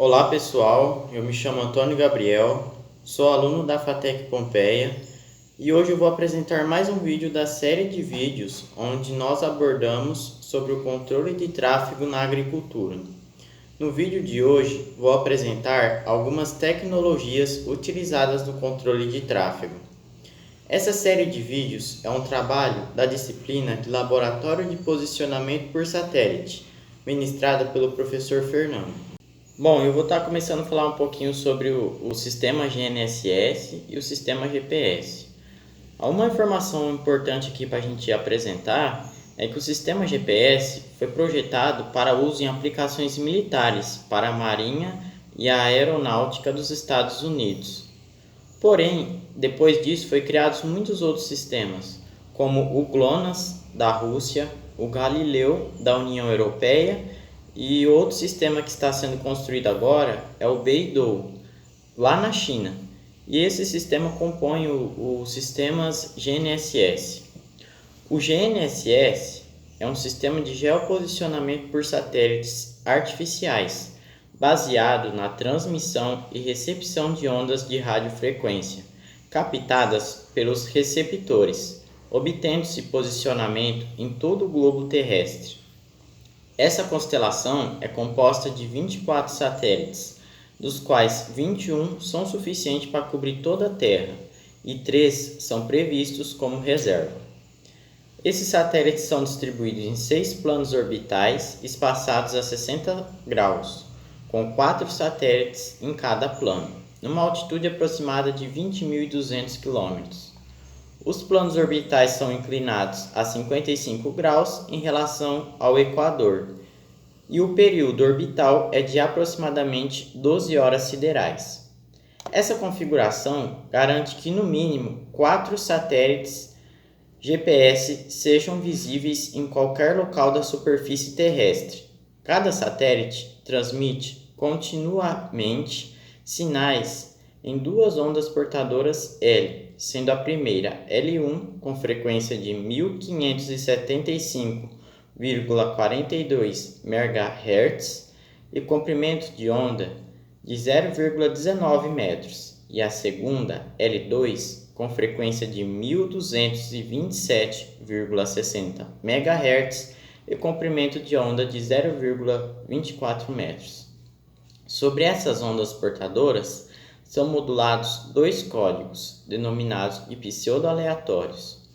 Olá pessoal, eu me chamo Antônio Gabriel, sou aluno da FATEC Pompeia e hoje eu vou apresentar mais um vídeo da série de vídeos onde nós abordamos sobre o controle de tráfego na agricultura. No vídeo de hoje vou apresentar algumas tecnologias utilizadas no controle de tráfego. Essa série de vídeos é um trabalho da disciplina de Laboratório de Posicionamento por Satélite, ministrada pelo professor Fernando. Bom, eu vou estar começando a falar um pouquinho sobre o sistema GNSS e o sistema GPS. Uma informação importante aqui para a gente apresentar é que o sistema GPS foi projetado para uso em aplicações militares para a Marinha e a Aeronáutica dos Estados Unidos. Porém, depois disso foi criados muitos outros sistemas, como o GLONASS da Rússia, o Galileu da União Europeia. E outro sistema que está sendo construído agora é o Beidou, lá na China. E esse sistema compõe os sistemas GNSS. O GNSS é um sistema de geoposicionamento por satélites artificiais, baseado na transmissão e recepção de ondas de radiofrequência, captadas pelos receptores, obtendo-se posicionamento em todo o globo terrestre. Essa constelação é composta de 24 satélites, dos quais 21 são suficientes para cobrir toda a Terra e 3 são previstos como reserva. Esses satélites são distribuídos em 6 planos orbitais espaçados a 60 graus, com 4 satélites em cada plano, numa altitude aproximada de 20.200 km. Os planos orbitais são inclinados a 55 graus em relação ao equador, e o período orbital é de aproximadamente 12 horas siderais. Essa configuração garante que no mínimo 4 satélites GPS sejam visíveis em qualquer local da superfície terrestre. Cada satélite transmite continuamente sinais em 2 ondas portadoras L, sendo a primeira L1 com frequência de 1575,42 MHz e comprimento de onda de 0,19 metros, e a segunda L2 com frequência de 1227,60 MHz e comprimento de onda de 0,24 metros. Sobre essas ondas portadoras, são modulados 2 códigos, denominados de pseudo-aleatórios.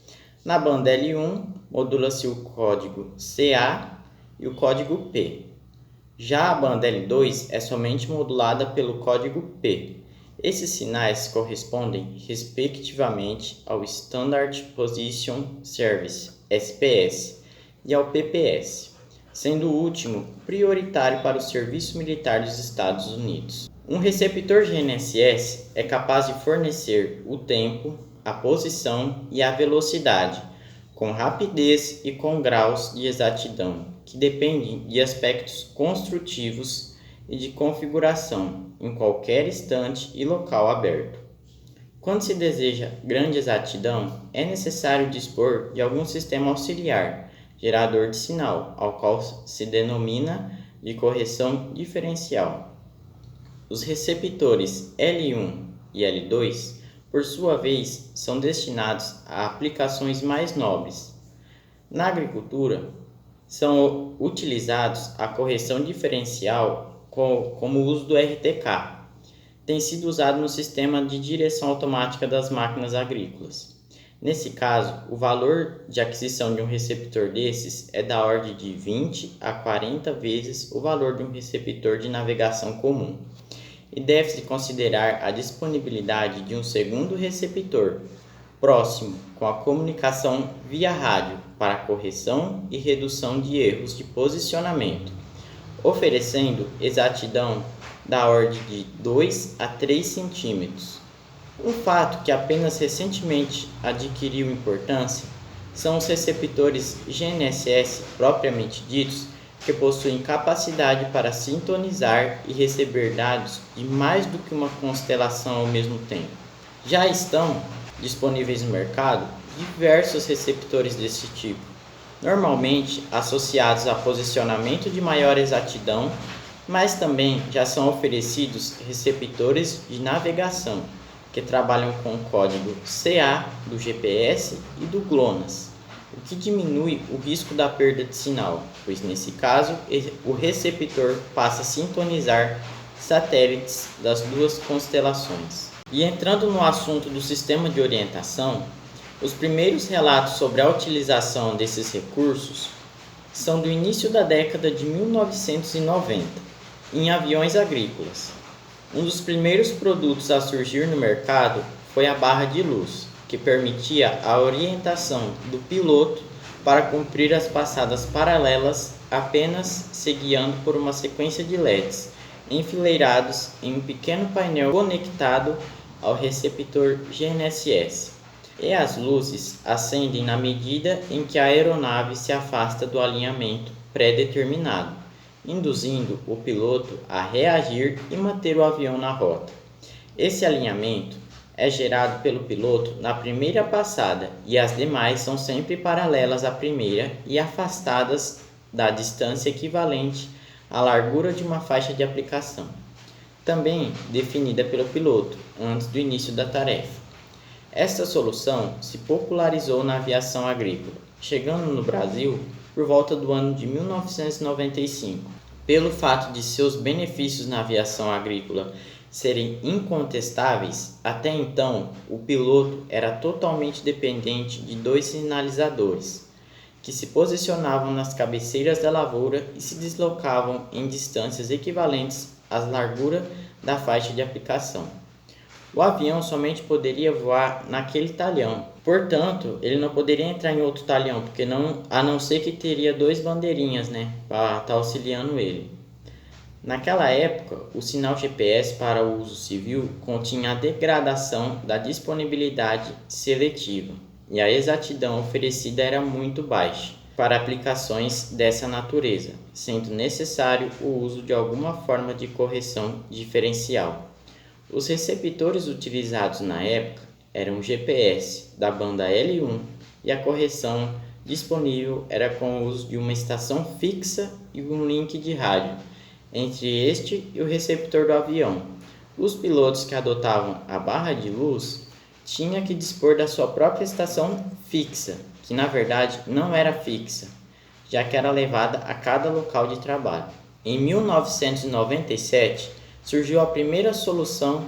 Na banda L1, modula-se o código CA e o código P. Já a banda L2 é somente modulada pelo código P. Esses sinais correspondem, respectivamente, ao Standard Position Service, SPS, e ao PPS, sendo o último prioritário para o Serviço Militar dos Estados Unidos. Um receptor GNSS é capaz de fornecer o tempo, a posição e a velocidade, com rapidez e com graus de exatidão, que dependem de aspectos construtivos e de configuração, em qualquer instante e local aberto. Quando se deseja grande exatidão, é necessário dispor de algum sistema auxiliar, gerador de sinal, ao qual se denomina de correção diferencial. Os receptores L1 e L2, por sua vez, são destinados a aplicações mais nobres. Na agricultura, são utilizados a correção diferencial como o uso do RTK. Tem sido usado no sistema de direção automática das máquinas agrícolas. Nesse caso, o valor de aquisição de um receptor desses é da ordem de 20 a 40 vezes o valor de um receptor de navegação comum. E deve-se considerar a disponibilidade de um segundo receptor, próximo, com a comunicação via rádio para correção e redução de erros de posicionamento, oferecendo exatidão da ordem de 2 a 3 centímetros. Um fato que apenas recentemente adquiriu importância são os receptores GNSS propriamente ditos, que possuem capacidade para sintonizar e receber dados de mais do que uma constelação ao mesmo tempo. Já estão disponíveis no mercado diversos receptores desse tipo, normalmente associados a posicionamento de maior exatidão mas também já são oferecidos receptores de navegação, que trabalham com o código CA do GPS e do GLONASS, o que diminui o risco da perda de sinal, pois nesse caso o receptor passa a sintonizar satélites das duas constelações. E entrando no assunto do sistema de orientação, os primeiros relatos sobre a utilização desses recursos são do início da década de 1990, em aviões agrícolas. Um dos primeiros produtos a surgir no mercado foi a barra de luz, que permitia a orientação do piloto para cumprir as passadas paralelas apenas se guiando por uma sequência de LEDs enfileirados em um pequeno painel conectado ao receptor GNSS. E as luzes acendem na medida em que a aeronave se afasta do alinhamento pré-determinado, induzindo o piloto a reagir e manter o avião na rota. Esse alinhamento é gerado pelo piloto na primeira passada e as demais são sempre paralelas à primeira e afastadas da distância equivalente à largura de uma faixa de aplicação, também definida pelo piloto antes do início da tarefa. Esta solução se popularizou na aviação agrícola, chegando no Brasil por volta do ano de 1995. Pelo fato de seus benefícios na aviação agrícola serem incontestáveis, até então o piloto era totalmente dependente de dois sinalizadores, que se posicionavam nas cabeceiras da lavoura e se deslocavam em distâncias equivalentes à largura da faixa de aplicação. O avião somente poderia voar naquele talhão, portanto, ele não poderia entrar em outro talhão, a não ser que teria dois bandeirinhas, para estar auxiliando ele. Naquela época, o sinal GPS para o uso civil continha a degradação da disponibilidade seletiva e a exatidão oferecida era muito baixa para aplicações dessa natureza, sendo necessário o uso de alguma forma de correção diferencial. Os receptores utilizados na época eram GPS da banda L1 e a correção disponível era com o uso de uma estação fixa e um link de rádio entre este e o receptor do avião. Os pilotos que adotavam a barra de luz tinham que dispor da sua própria estação fixa, que na verdade não era fixa, já que era levada a cada local de trabalho. Em 1997, surgiu a primeira solução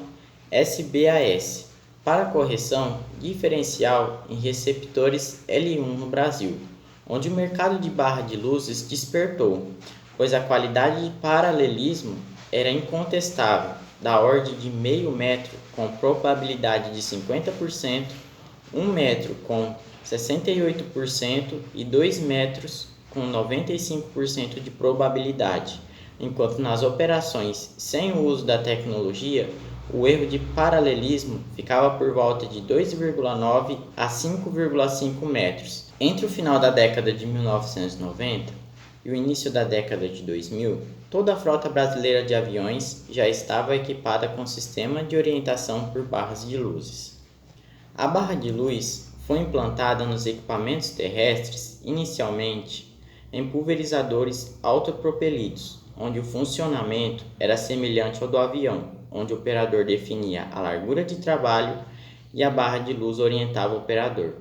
SBAS para correção diferencial em receptores L1 no Brasil, onde o mercado de barra de luzes despertou, pois a qualidade de paralelismo era incontestável, da ordem de meio metro com probabilidade de 50%, 1 metro com 68% e 2 metros com 95% de probabilidade, enquanto nas operações sem o uso da tecnologia, o erro de paralelismo ficava por volta de 2,9 a 5,5 metros. Entre o final da década de 1990 e o início da década de 2000, toda a frota brasileira de aviões já estava equipada com sistema de orientação por barras de luzes. A barra de luz foi implantada nos equipamentos terrestres inicialmente em pulverizadores autopropelidos, onde o funcionamento era semelhante ao do avião, onde o operador definia a largura de trabalho e a barra de luz orientava o operador.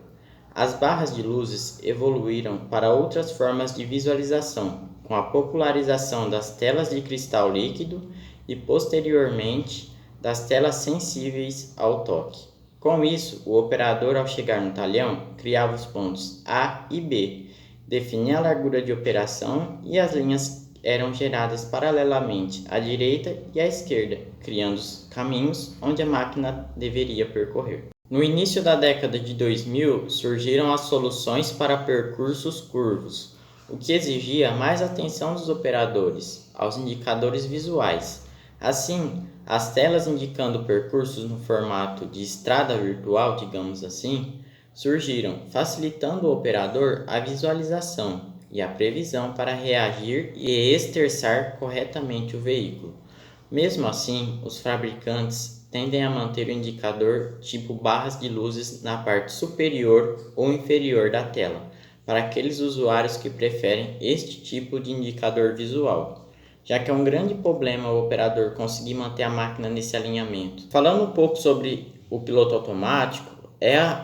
As barras de luzes evoluíram para outras formas de visualização, com a popularização das telas de cristal líquido e, posteriormente, das telas sensíveis ao toque. Com isso, o operador, ao chegar no talhão, criava os pontos A e B, definia a largura de operação e as linhas eram geradas paralelamente à direita e à esquerda, criando os caminhos onde a máquina deveria percorrer. No início da década de 2000, surgiram as soluções para percursos curvos, o que exigia mais atenção dos operadores aos indicadores visuais. Assim, as telas indicando percursos no formato de estrada virtual, digamos assim, surgiram, facilitando o operador a visualização e a previsão para reagir e exterçar corretamente o veículo. Mesmo assim, os fabricantes tendem a manter o indicador tipo barras de luzes na parte superior ou inferior da tela, para aqueles usuários que preferem este tipo de indicador visual. já que é um grande problema o operador conseguir manter a máquina nesse alinhamento. Falando um pouco sobre o piloto automático,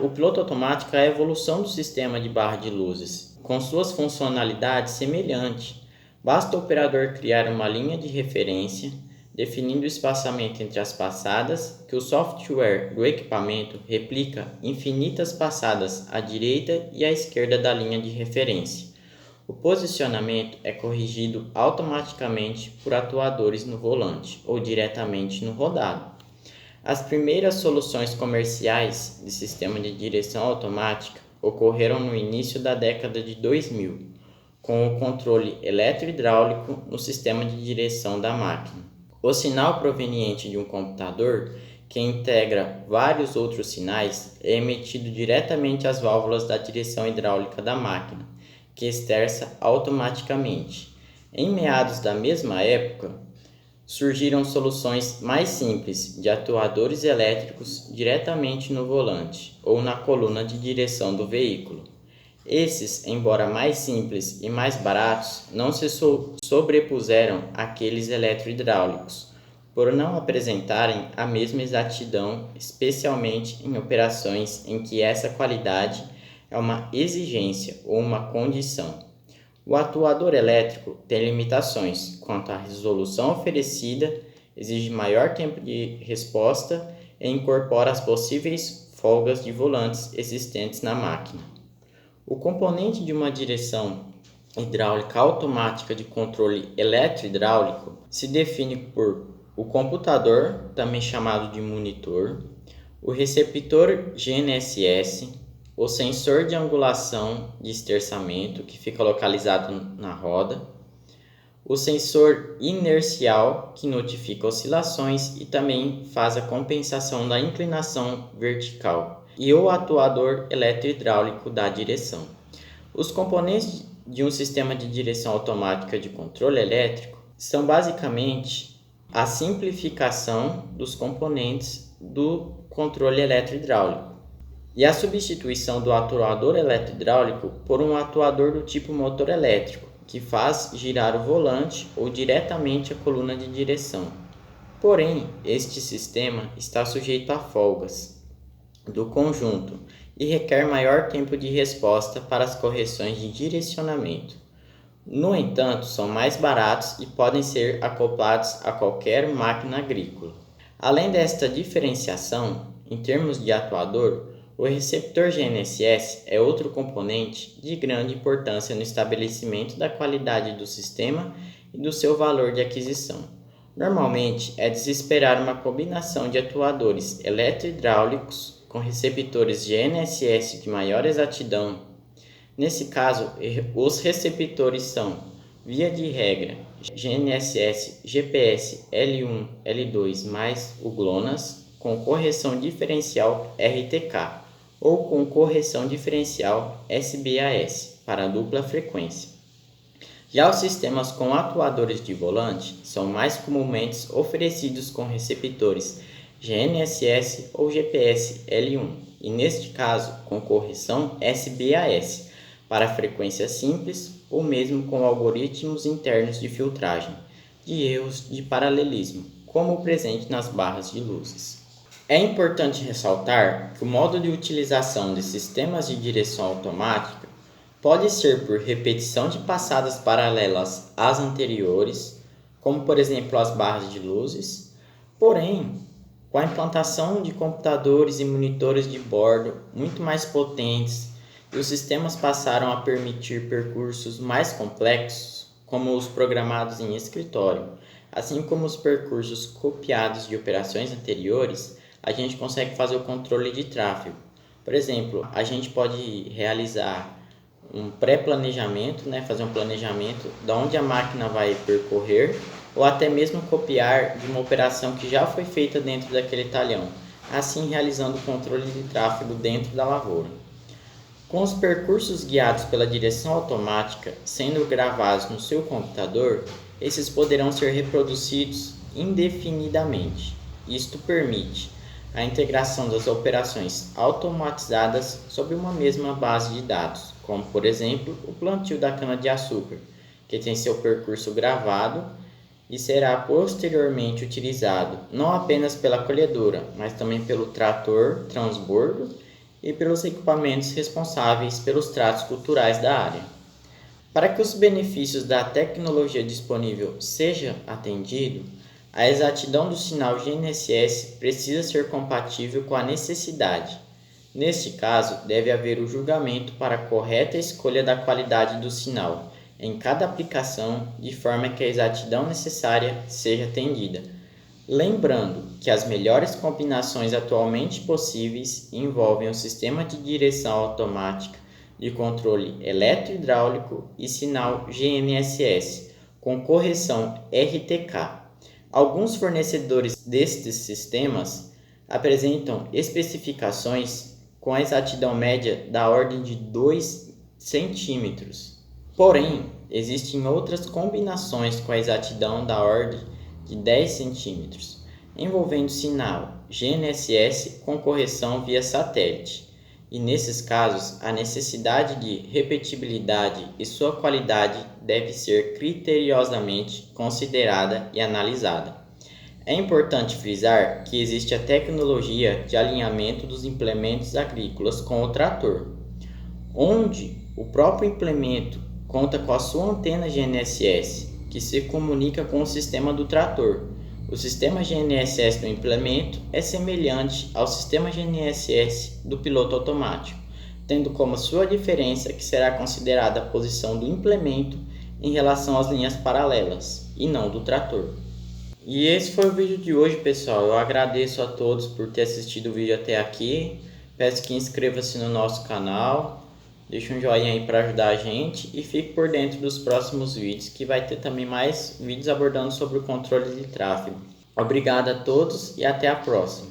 o piloto automático é a evolução do sistema de barra de luzes, com suas funcionalidades semelhantes. Basta o operador criar uma linha de referência, definindo o espaçamento entre as passadas, que o software do equipamento replica infinitas passadas à direita e à esquerda da linha de referência. O posicionamento é corrigido automaticamente por atuadores no volante ou diretamente no rodado. As primeiras soluções comerciais de sistema de direção automática ocorreram no início da década de 2000, com o controle eletrohidráulico no sistema de direção da máquina. O sinal proveniente de um computador, que integra vários outros sinais, é emitido diretamente às válvulas da direção hidráulica da máquina, que esterça automaticamente. Em meados da mesma época, surgiram soluções mais simples de atuadores elétricos diretamente no volante ou na coluna de direção do veículo. Esses, embora mais simples e mais baratos, não se sobrepuseram àqueles eletrohidráulicos, por não apresentarem a mesma exatidão, especialmente em operações em que essa qualidade é uma exigência ou uma condição. O atuador elétrico tem limitações quanto à resolução oferecida, exige maior tempo de resposta e incorpora as possíveis folgas de volantes existentes na máquina. O componente de uma direção hidráulica automática de controle eletrohidráulico se define por o computador, também chamado de monitor, o receptor GNSS, o sensor de angulação de esterçamento, que fica localizado na roda, o sensor inercial, que notifica oscilações e também faz a compensação da inclinação vertical, e o atuador eletrohidráulico da direção. Os componentes de um sistema de direção automática de controle elétrico são basicamente a simplificação dos componentes do controle eletrohidráulico e a substituição do atuador eletrohidráulico por um atuador do tipo motor elétrico, que faz girar o volante ou diretamente a coluna de direção. Porém, este sistema está sujeito a folgas do conjunto e requer maior tempo de resposta para as correções de direcionamento. No entanto, são mais baratos e podem ser acoplados a qualquer máquina agrícola. Além desta diferenciação, em termos de atuador, o receptor GNSS é outro componente de grande importância no estabelecimento da qualidade do sistema e do seu valor de aquisição. Normalmente, é de se esperar uma combinação de atuadores eletrohidráulicos com receptores GNSS de maior exatidão. Nesse caso, os receptores são, via de regra, GNSS, GPS, L1, L2 mais o GLONASS, com correção diferencial RTK, ou com correção diferencial SBAS, para dupla frequência. Já os sistemas com atuadores de volante são mais comumente oferecidos com receptores GNSS ou GPS L1, e neste caso com correção SBAS, para frequência simples ou mesmo com algoritmos internos de filtragem de erros de paralelismo, como o presente nas barras de luzes. É importante ressaltar que o modo de utilização de sistemas de direção automática pode ser por repetição de passadas paralelas às anteriores, como por exemplo as barras de luzes, porém, com a implantação de computadores e monitores de bordo muito mais potentes, e os sistemas passaram a permitir percursos mais complexos, como os programados em escritório, assim como os percursos copiados de operações anteriores, a gente consegue fazer o controle de tráfego. Por exemplo, a gente pode realizar um pré-planejamento, fazer um planejamento de onde a máquina vai percorrer, ou até mesmo copiar de uma operação que já foi feita dentro daquele talhão, assim realizando o controle de tráfego dentro da lavoura. Com os percursos guiados pela direção automática sendo gravados no seu computador, esses poderão ser reproduzidos indefinidamente. Isto permite a integração das operações automatizadas sobre uma mesma base de dados, como por exemplo o plantio da cana-de-açúcar, que tem seu percurso gravado e será posteriormente utilizado não apenas pela colhedora, mas também pelo trator transbordo e pelos equipamentos responsáveis pelos tratos culturais da área. Para que os benefícios da tecnologia disponível sejam atendidos, a exatidão do sinal GNSS precisa ser compatível com a necessidade. Neste caso, deve haver o julgamento para a correta escolha da qualidade do sinal em cada aplicação, de forma que a exatidão necessária seja atendida. Lembrando que as melhores combinações atualmente possíveis envolvem o sistema de direção automática de controle eletrohidráulico e sinal GNSS, com correção RTK. Alguns fornecedores destes sistemas apresentam especificações com a exatidão média da ordem de 2 centímetros. Porém, existem outras combinações com a exatidão da ordem de 10 centímetros, envolvendo sinal GNSS com correção via satélite. E nesses casos, a necessidade de repetibilidade e sua qualidade deve ser criteriosamente considerada e analisada. É importante frisar que existe a tecnologia de alinhamento dos implementos agrícolas com o trator, onde o próprio implemento conta com a sua antena GNSS, que se comunica com o sistema do trator. O sistema GNSS do implemento é semelhante ao sistema GNSS do piloto automático, tendo como sua diferença que será considerada a posição do implemento em relação às linhas paralelas, e não do trator. E esse foi o vídeo de hoje, pessoal. Eu agradeço a todos por ter assistido o vídeo até aqui. Peço que inscreva-se no nosso canal, deixe um joinha aí para ajudar a gente e fique por dentro dos próximos vídeos, que vai ter também mais vídeos abordando sobre o controle de tráfego. Obrigado a todos e até a próxima.